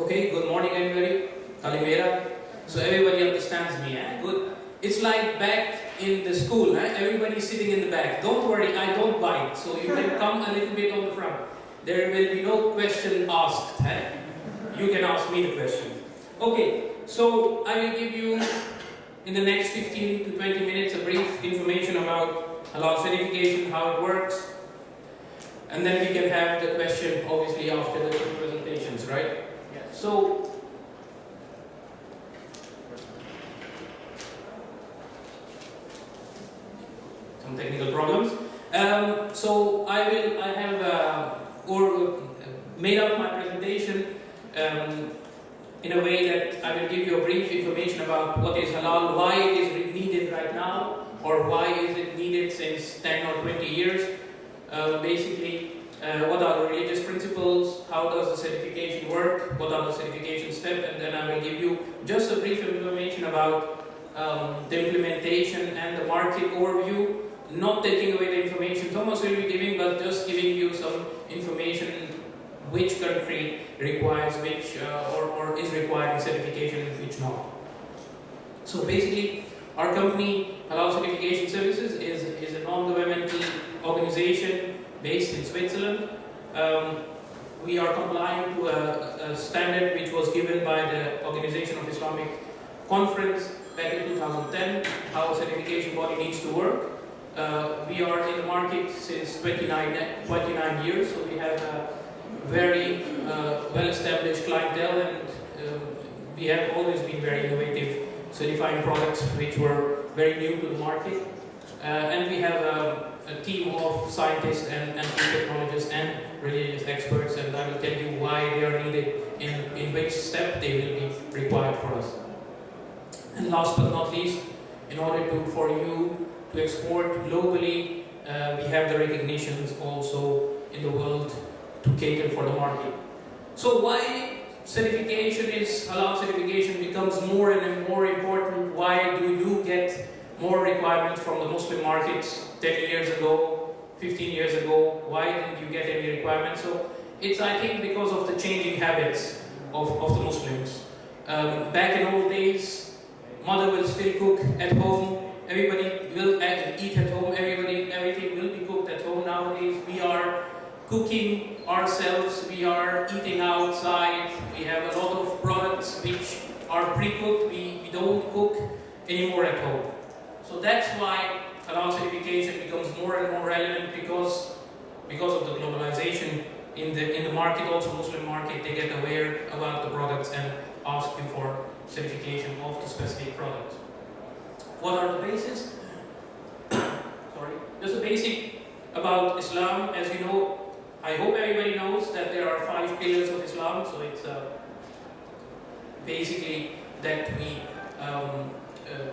Okay, good morning everybody. Kalimera. So everybody understands me, eh? Good. It's like back in the school, eh? Everybody's sitting in the back. Don't worry, I don't bite. So you can come a little bit on the front. There will be no question asked, eh? You can ask me the question. Okay, so I will give you in the next 15 to 20 minutes a brief information about Halal certification, how it works, and then we can have the question obviously after the two presentations, right? Yes. So some technical problems. So I have made up my presentation in a way that I will give you a brief information about what is halal, why it is needed right now, or why is it needed since 10 or 20 years. Basically, what are the religious principles, how does the certification work, what are the certification steps, and then I will give you just a brief information about the implementation and the market overview, not taking away the information Thomas will be giving, but just giving you some information which country requires which or is requiring certification and which not. So basically, our company, Halal Certification Services, is a non-governmental organization based in Switzerland. We are complying to a standard which was given by the Organization of Islamic Conference back in 2010, how a certification body needs to work. We are in the market since 29 years, so we have a very well-established clientele, and we have always been very innovative, certifying products which were very new to the market. And we have a team of scientists and food technologists and religious experts, and I will tell you why they are needed, in which step they will be required for us. And last but not least, in order for you to export globally, we have the recognitions also in the world to cater for the market. So why certification halal certification becomes more and more important? Why do you get more requirements from the Muslim markets 10 years ago, 15 years ago? Why didn't you get any requirements? So it's, I think, because of the changing habits of the Muslims. Back in old days, mother will still cook at home, everybody will eat at home, everything will be cooked at home. Nowadays we are cooking ourselves, we are eating outside, we have a lot of products which are pre-cooked, we don't cook anymore at home. So that's why halal certification becomes more and more relevant, because of the globalization in the market, also Muslim market, they get aware about the products and ask you for certification of the specific product. What are the bases? Sorry, just a basic about Islam. As you know, I hope everybody knows that there are 5 pillars of Islam. So it's basically that we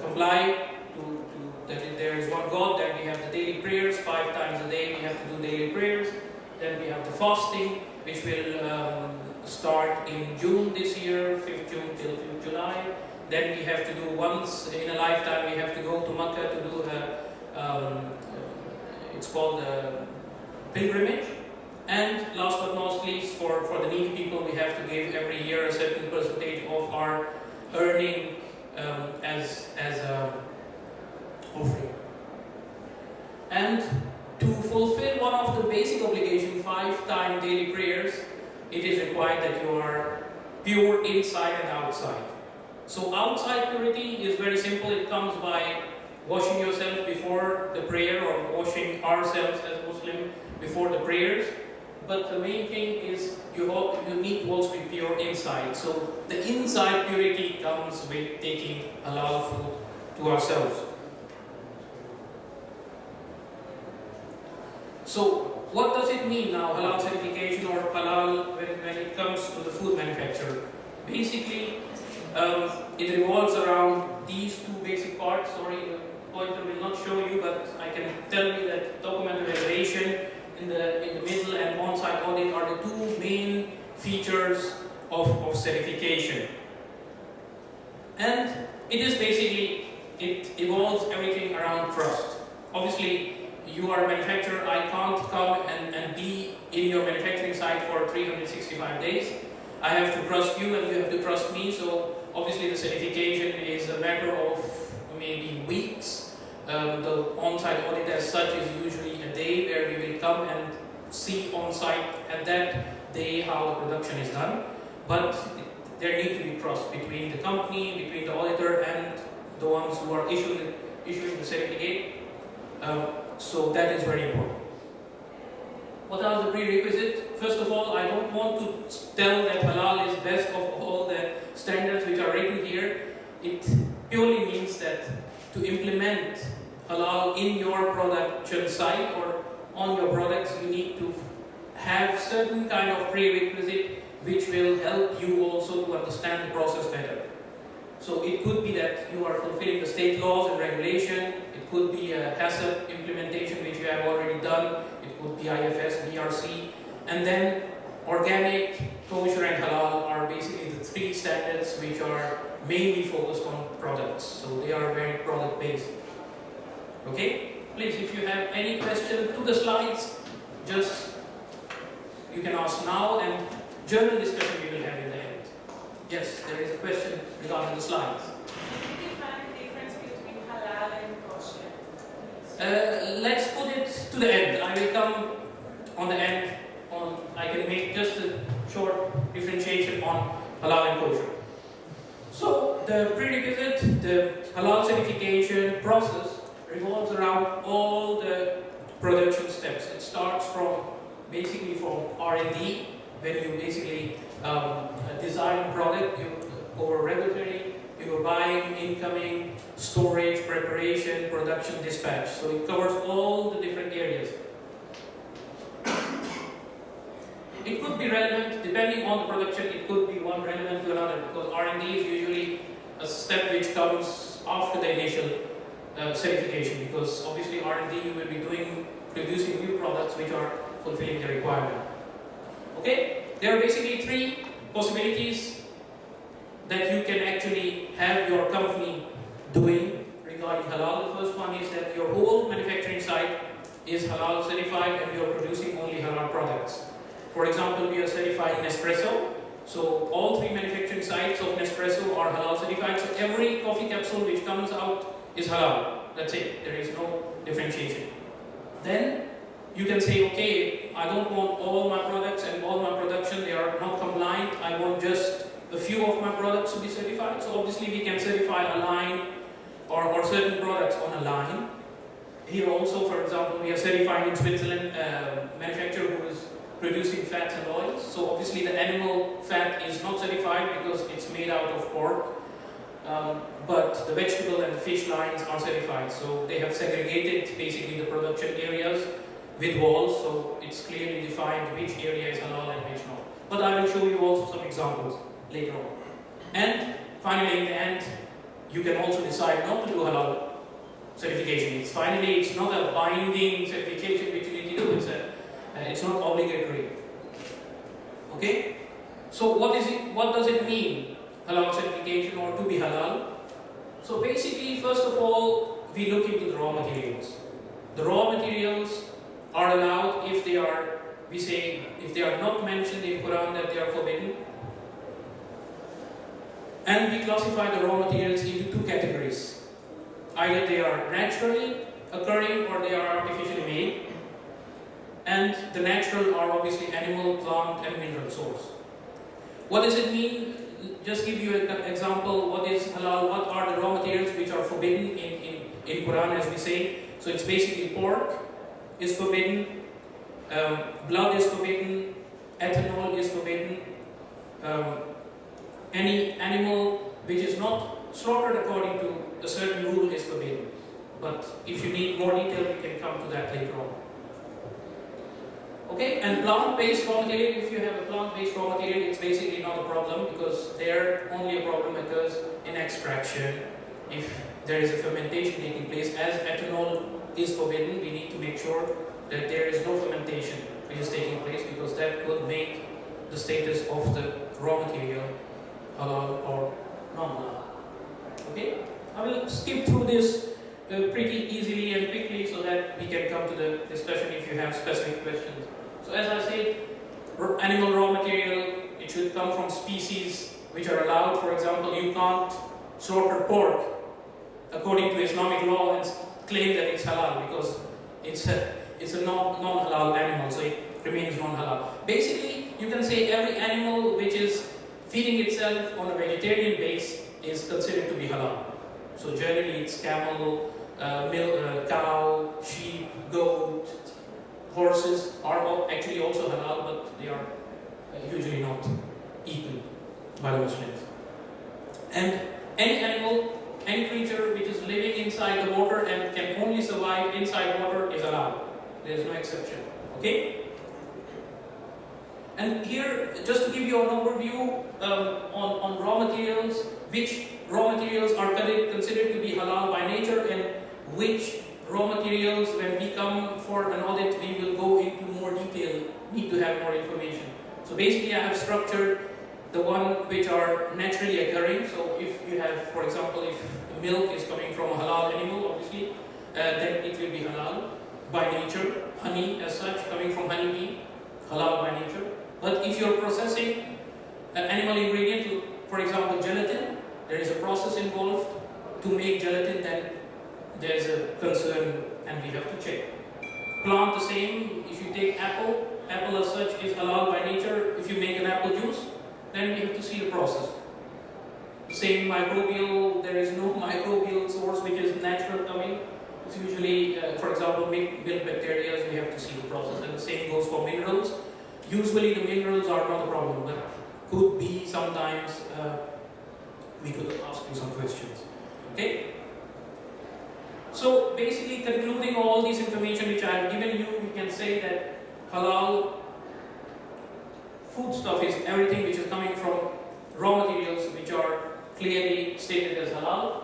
comply to that there is one God. Then we have the daily prayers, 5 times a day we have to do daily prayers. Then we have the fasting, which will start in June this year, 5th June till 5th July. Then we have to do once in a lifetime, we have to go to Makkah to do it's called a pilgrimage. And last but not least, for the needy people, we have to give every year a certain percentage of our earning as offering. And to fulfill one of the basic obligations, 5-time daily prayers, it is required that you are pure inside and outside. So outside purity is very simple. It comes by washing yourself before the prayer, or washing ourselves as Muslim before the prayers. But the main thing is you need to also be pure inside. So the inside purity comes with taking halal food to ourselves. So what does it mean now, halal certification or halal, when it comes to the food manufacturer? Basically, it revolves around these 2 basic parts. Sorry, the pointer will not show you, but I can tell you that document reservation in the middle and on-site audit are the 2 main features of certification. And it is basically, it involves everything around trust. Obviously, you are a manufacturer, I can't come and be in your manufacturing site for 365 days. I have to trust you and you have to trust me. So obviously the certification is a matter of maybe weeks. The on-site audit as such is usually a day where we will come and see on-site at that day how the production is done. But there needs to be trust between the company, between the auditor and the ones who are issuing the certificate. So that is very important. What are the prerequisites? First of all, I don't want to tell that halal is best of all the standards which are written here. It purely means that to implement halal in your production site or on your products, you need to have certain kind of prerequisite which will help you also to understand the process better. So it could be that you are fulfilling the state laws and regulation. It could be a HACCP implementation which you have already done. It could be IFS, BRC. And then organic, kosher and halal are basically the three standards which are mainly focused on products. So they are very product based. Okay? Please, if you have any question to the slides, just you can ask now, and general discussion we will have in the end. Yes, there is a question regarding the slides. Can you define the difference between halal and kosher? Let's put it to the end. I will come on the end. I can make just a short differentiation on halal and kosher. So the prerequisite, the halal certification process revolves around all the production steps. It starts from basically from R&D, when you basically design product, over regulatory, you are buying, incoming, storage, preparation, production, dispatch. So it covers all the different areas. It could be relevant, depending on the production, it could be one relevant to another, because R&D is usually a step which comes after the initial certification, because obviously R&D you will be producing new products which are fulfilling the requirement. Okay? There are basically three possibilities that you can actually have your company doing regarding halal. The first one is that your whole manufacturing site is halal certified and you are producing only halal products. For example, we are certified in Nespresso. So all three manufacturing sites of Nespresso are halal certified. So every coffee capsule which comes out is halal. That's it. There is no differentiation. Then you can say, okay, I don't want all my products and all my production, they are not compliant. I want just a few of my products to be certified. So obviously we can certify a line or certain products on a line. Here also, for example, we are certifying in Switzerland a manufacturer who is producing fats and oils. So obviously the animal fat is not certified because it's made out of pork. But the vegetable and the fish lines are certified. So they have segregated basically the production areas with walls, so it's clearly defined which area is halal and which not. But I will show you also some examples later on. And finally, in the end, you can also decide not to do halal certification. It's not a binding certification which you need to do. It's not obligatory. Okay? So what does it mean, halal certification or to be halal? So basically, first of all, we look into the raw materials. The raw materials are allowed if they are not mentioned in Quran that they are forbidden. And we classify the raw materials into two categories. Either they are naturally occurring or they are artificially made. And the natural are obviously animal, plant and mineral source. What does it mean? Just give you an example. What is halal? What are the raw materials which are forbidden in Quran, as we say? So it's basically pork is forbidden, blood is forbidden, ethanol is forbidden, any animal which is not slaughtered according to a certain rule is forbidden. But if you need more detail, we can come to that later on. Okay, and plant-based raw material, if you have a plant-based raw material, it's basically not a problem because there only a problem occurs in extraction. If there is a fermentation taking place, as ethanol is forbidden, we need to make sure that there is no fermentation which is taking place because that could make the status of the raw material halal or non-halal. Okay, I will skip through this pretty easily and quickly so that we can come to the discussion if you have specific questions. So as I said, animal raw material, it should come from species which are allowed. For example, you can't slaughter pork according to Islamic law and claim that it's halal because it's a non-halal animal, so it remains non-halal. Basically, you can say every animal which is feeding itself on a vegetarian base is considered to be halal. So generally it's camel, cow, sheep, goat, horses are actually also halal, but they are usually not eaten by the Muslims. And any animal, any creature which is living inside the water and can only survive inside water is halal. There is no exception. Okay? And here, just to give you an overview on raw materials, which raw materials are considered to be halal by nature and which raw materials, when we come for an audit, we will go into more detail, need to have more information. So basically I have structured the one which are naturally occurring. So if you have, for example, if milk is coming from a halal animal, obviously, then it will be halal by nature. Honey as such, coming from honeybee, halal by nature. But if you're processing an animal ingredient, for example gelatin, there is a process involved to make gelatin, then there's a concern and we have to check. Plant the same, if you take apple as such is halal by nature. If you make an apple juice, then we have to see the process. Same microbial, there is no microbial source which is natural coming. It's usually, for example, milk bacteria, we have to see the process. And the same goes for minerals. Usually the minerals are not a problem, but could be sometimes we could ask you some questions. Okay? So basically concluding all this information which I have given you, we can say that halal food stuff is everything which is coming from raw materials which are clearly stated as halal,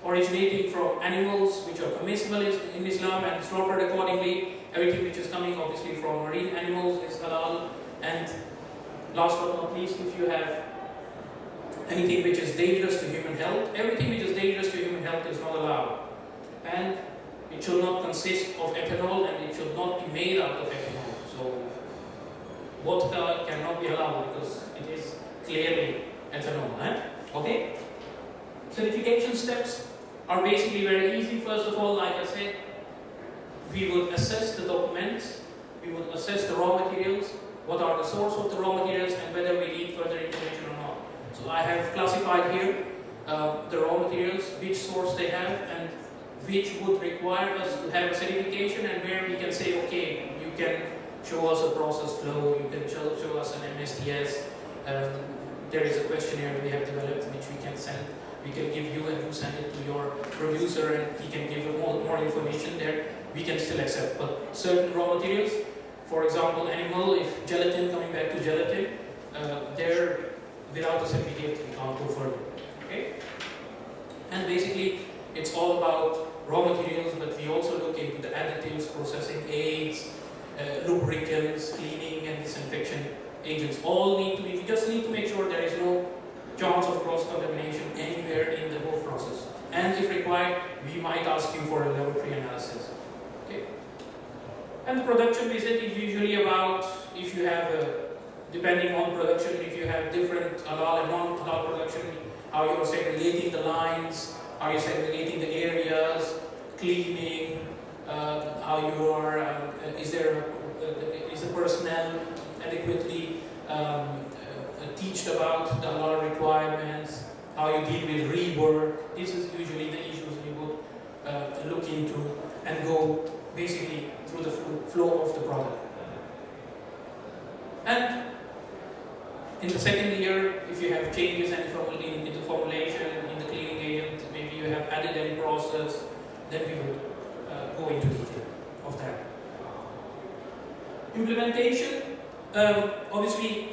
originating from animals which are permissible in Islam and slaughtered accordingly. Everything which is coming obviously from marine animals is halal. And last but not least, if you have anything which is dangerous to human health, everything which is dangerous to human health is not allowed. And it should not consist of ethanol and it should not be made out of ethanol. So vodka cannot be halal because it is clearly ethanol. Okay? Certification steps are basically very easy. First of all, like I said, we would assess the documents, we would assess the raw materials, what are the source of the raw materials and whether we need further information or not. So I have classified here the raw materials, which source they have and which would require us to have a certification, and where we can say, okay, you can show us a process flow, you can show us an MSDS, there is a questionnaire we have developed which we can send. We can give you and you send it to your producer and he can give you more information there. We can still accept, but certain raw materials, for example animal, if gelatin, coming back to gelatin, there without a certificate we can't go further. Okay? And basically it's all about raw materials, but we also look into the additives, processing aids, lubricants, cleaning and disinfection agents. All need to be, we just need to make sure there is no chance of cross-contamination anywhere in the whole process. And if required, we might ask you for a laboratory analysis. Okay? And the production visit is usually about, if you have, depending on production, if you have different halal and non-halal production, how you are segregating the lines, how you are segregating the areas, cleaning, how you are, is the personnel adequately teached about the halal requirements, how you deal with rework. This is usually the issues we would look into and go basically through the flow of the product. And in the second year, if you have changes in the formulation, in the cleaning agent, maybe you have added any process, then we would go into detail of that. Implementation, obviously,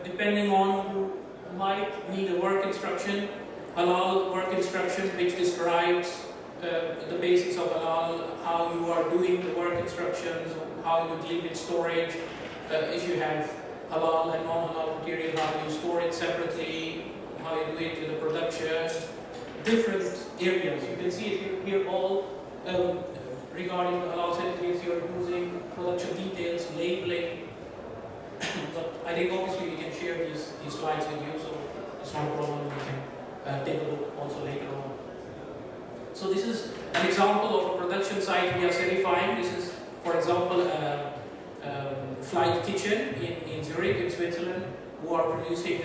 depending on, you might need a work instruction, halal work instruction, which describes the basics of halal, how you are doing the work instructions, how you deal with storage, if you have halal and non-halal material, how you store it separately, how you do it with the production, different areas. You can see it here all regarding the halal certificates you're using, production details, labeling. But I think obviously we can share these these slides with you, so it's not a problem. You can take a look also later on. So this is an example of a production site we are certifying. This is, for example, a flight kitchen in Zurich, in Switzerland, who are producing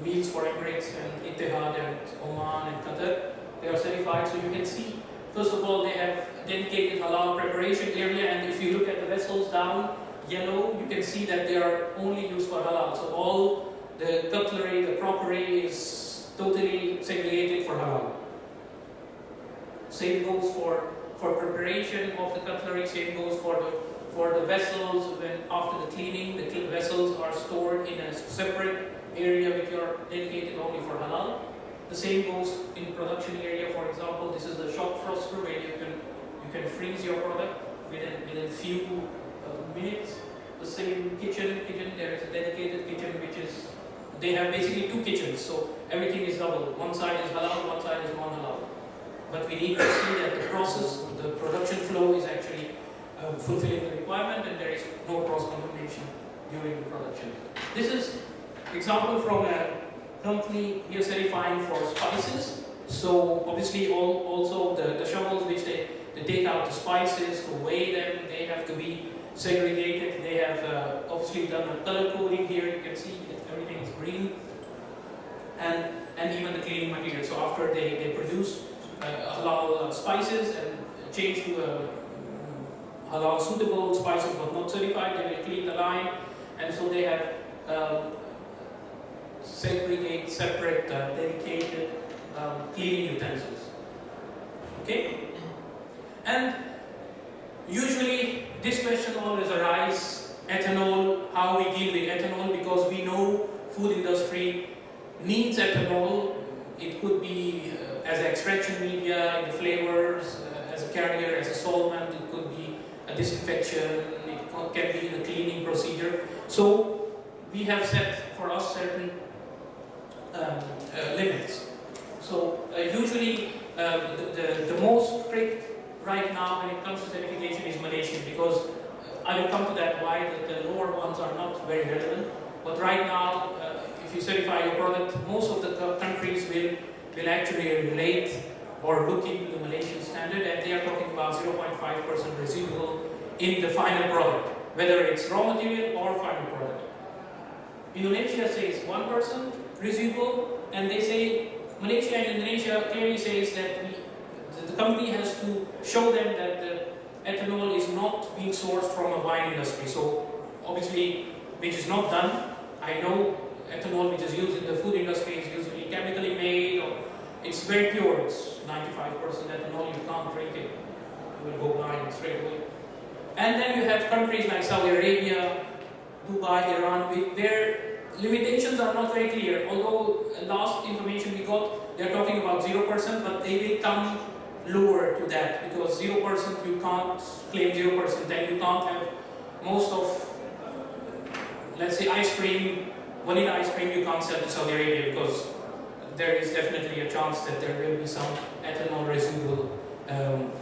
meals for Emirates and Etihad and Oman and Qatar. They are certified, so you can see, first of all, they have dedicated halal preparation area, and if you look at the vessels down yellow, you can see that they are only used for halal. So all the cutlery, the crockery is totally segregated for halal. Same goes for preparation of the cutlery, same goes for the vessels. When after the cleaning, the vessels are stored in a separate area which are dedicated only for halal. The same goes in production area. For example, this is the shock froster where you can freeze your product within a few minutes. The same kitchen, there is a dedicated kitchen which is, they have basically two kitchens, so everything is double. One side is halal, one side is non-halal. But we need to see that the process, the production flow is actually fulfilling the requirement, and there is no cross-contamination during the production. This is example from a company we are certifying for spices. So obviously also the shovels which they take out the spices to weigh them, they have to be segregated. They have obviously done a color coding here. You can see that everything is green, and even the cleaning material. So after they produce halal spices and change to halal suitable spices but not certified, they will clean the line, and so they have separate dedicated cleaning utensils. Okay, and usually this question always arises: ethanol, how we deal with ethanol, because we know food industry needs ethanol. It could be as an extraction media in the flavors, as a carrier, as a solvent. It could be a disinfection. It can be in a cleaning procedure. So we have set for us certain limits. So usually the most strict right now when it comes to certification is Malaysian, because I will come to that why the lower ones are not very relevant. But right now, if you certify your product, most of the countries will actually relate or look into the Malaysian standard, and they are talking about 0.5% residual in the final product, whether it's raw material or final product. Indonesia says 1% residual, and they say, Malaysia and Indonesia clearly says that the company has to show them that the ethanol is not being sourced from a wine industry. So obviously, which is not done. I know ethanol which is used in the food industry is usually chemically made, or it's very pure. It's 95% ethanol. You can't drink it. You will go blind straight away. And then you have countries like Saudi Arabia, Dubai, Iran, where limitations are not very clear. Although last information we got, they're talking about 0%, but they will come lower to that, because 0% you can't claim 0%. Then you can't have most of, let's say, ice cream, vanilla ice cream, you can't sell to Saudi Arabia, because there is definitely a chance that there will be some ethanol residual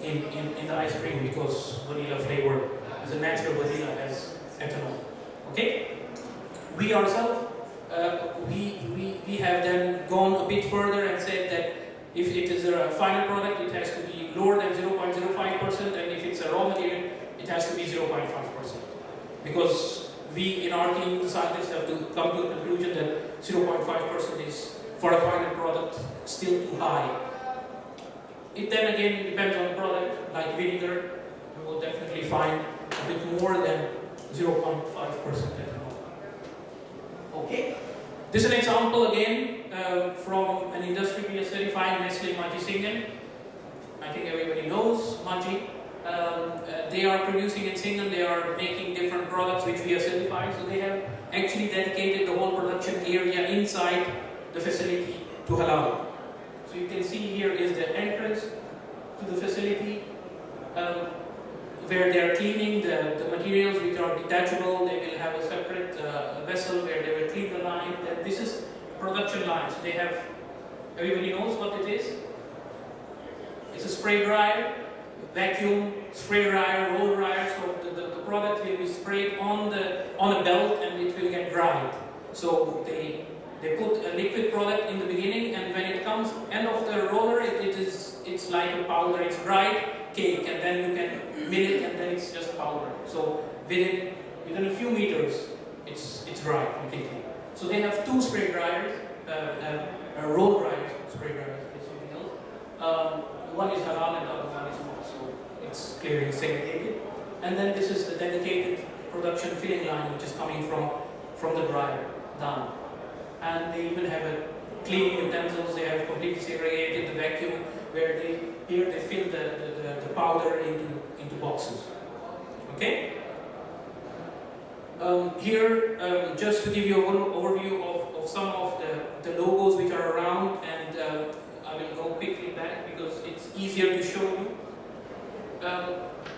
in the ice cream, because vanilla flavor is a natural vanilla has ethanol. Okay? We ourselves, we have then gone a bit further and said that if it is a final product, it has to be lower than 0.05%, and if it's a raw material, it has to be 0.5%. Because we, in our team, the scientists have to come to a conclusion that 0.5% is, for a final product, still too high. It then again depends on the product, like vinegar, you will definitely find a bit more than 0.5% ethanol. Okay? This is an example again from an industry we are certifying, Nestle Maji Singen. I think everybody knows Maji. They are producing in Singen, they are making different products which we are certifying. So they have actually dedicated the whole production area inside the facility to halal. So you can see here is the entrance to the facility where they are cleaning the materials which are detachable. They will have a separate vessel where they will clean the line. This is production line. So they have, everybody knows what it is. It's a spray dryer, vacuum, spray dryer, roll dryer. So the product will be sprayed on a belt and it will get dried. So they put a liquid product in the beginning, and when it comes end of the roller, it's like a powder. It's dried cake, and then you can mill it, and then it's just powder. So within a few meters, it's dried completely. So they have two spray dryers, roll dryers, spray dryers, it's something else. One is halal and the other one is not, so it's clearly segregated. And then this is the dedicated production filling line, which is coming from the dryer down. And they even have a cleaning utensils. They have completely segregated the vacuum, where they fill the powder into boxes. Okay. Here, just to give you an overview of some of the logos which are around, and I will go quickly back because it's easier to show you.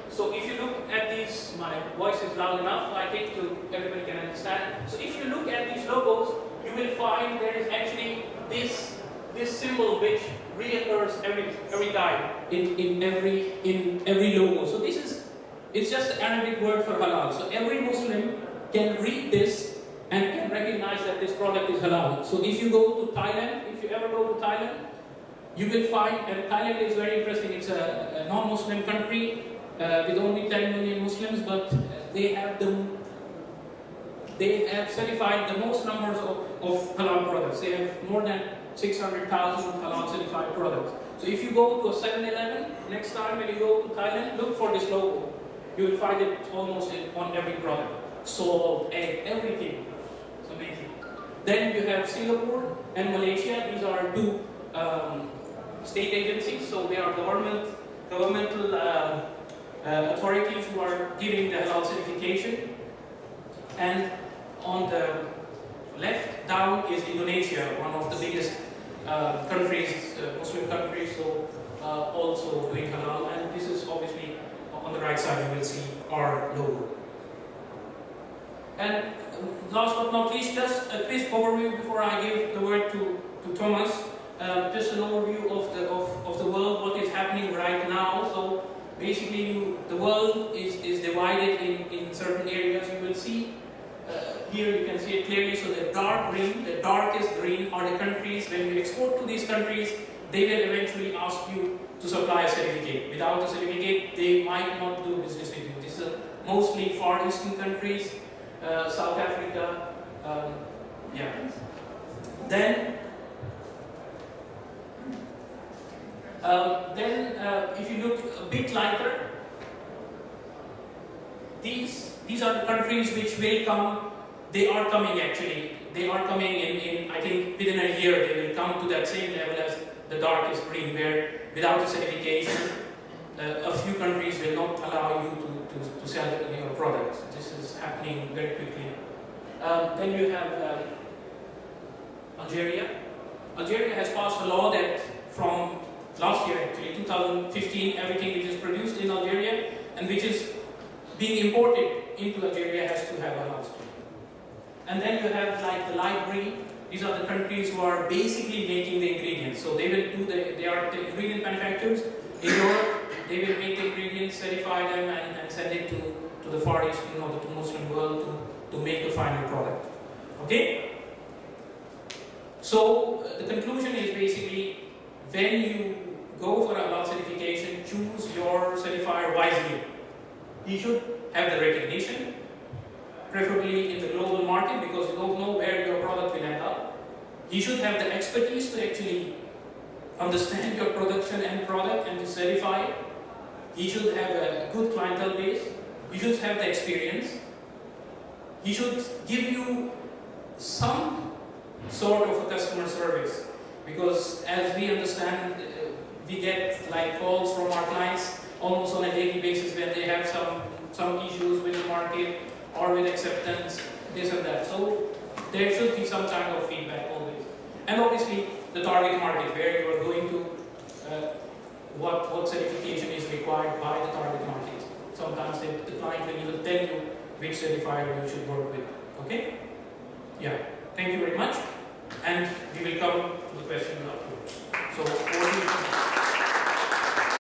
So if you look at these, my voice is loud enough, I think everybody can understand. So if you look at these logos, you will find there is actually this symbol which reoccurs every time in every logo. So it's just the Arabic word for halal. So every Muslim can read this and can recognize that this product is halal. So if you go to Thailand, if you ever go to Thailand, you will find, and Thailand is very interesting, it's a non-Muslim country with only 10 million Muslims, but they have certified the most numbers of halal products. They have more than 600,000 halal certified products. So if you go to a 7-Eleven, next time when you go to Thailand, look for this logo. You will find it almost on every product. Salt, egg, everything. It's amazing. Then you have Singapore and Malaysia. These are two state agencies, so they are governmental authorities who are giving the halal certification. And on the left down is Indonesia, one of the biggest countries, Muslim countries, so also doing halal. And this is obviously on the right side, you will see our logo. And last but not least, just a quick overview before I give the word to Thomas. Just an overview of the world, what is happening right now. So basically, the world is divided in certain areas. You will see here, you can see it clearly. So the dark green, the darkest green are the countries. When you export to these countries, they will eventually ask you to supply a certificate. Without a certificate, they might not do business with you. This is mostly Far Eastern countries, South Africa, Then if you look a bit lighter, these are the countries which will come. They are coming actually. They are coming in I think within a year they will come to that same level as the darkest green, where without a certification, a few countries will not allow you to sell your products. This is happening very quickly. Then you have Algeria. Algeria has passed a law that from last year, actually 2015, everything which is produced in Algeria and which is being imported into Algeria has to have halal. And then you have like the light green. These are the countries who are basically making the ingredients. So they will they are the ingredient manufacturers. In Europe, they will make the ingredients, certify them, and send it to the Far Eastern or the Muslim world to make the final product. Okay? So the conclusion is basically, when you go for a halal certification, choose your certifier wisely. He should have the recognition, preferably in the global market, because you don't know where your product will end up. He should have the expertise to actually understand your production and product and to certify it. He should have a good clientele base. He should have the experience. He should give you some sort of a customer service, because as we understand, we get like calls from our clients almost on a daily basis when they have some issues with the market or with acceptance, this and that. So there should be some kind of feedback always. And obviously the target market, where you are going to, what certification is required by the target market. Sometimes the client will even tell you which certifier you should work with. Okay? Yeah. Thank you very much. And we will come to the question afterwards. So